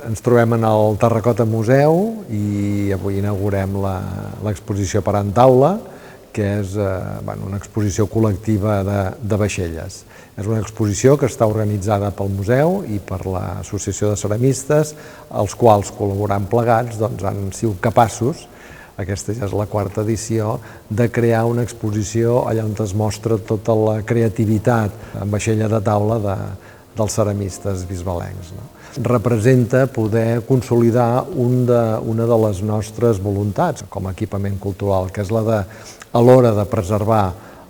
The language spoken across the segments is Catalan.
Ens trobem en el Terracota Museu i avui inaugurem l'exposició Parant Taula, que és una exposició col·lectiva de vaixelles. És una exposició que està organitzada pel museu i per l'Associació de Ceramistes, els quals, col·laborant plegats, han sigut capaços, aquesta ja és la quarta edició, de crear una exposició allà on es mostra tota la creativitat en vaixella de taula dels ceramistes bisbalencs. Representa poder consolidar una de les nostres voluntats com a equipament cultural, que és la de, a l'hora de preservar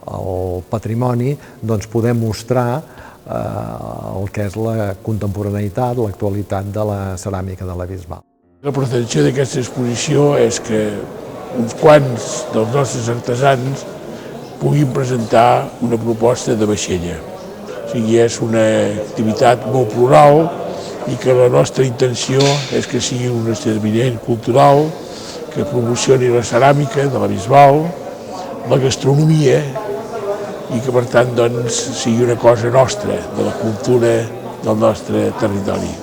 el patrimoni, poder mostrar el que és la contemporaneïtat, l'actualitat de la ceràmica de la Bisbal. La pretensió d'aquesta exposició és que uns quants dels nostres artesans puguin presentar una proposta de vaixella. O sigui, és una activitat molt plural i que la nostra intenció és que sigui un esdeveniment cultural que promocioni la ceràmica de la Bisbal, la gastronomia i que, per tant, sigui una cosa nostra, de la cultura del nostre territori.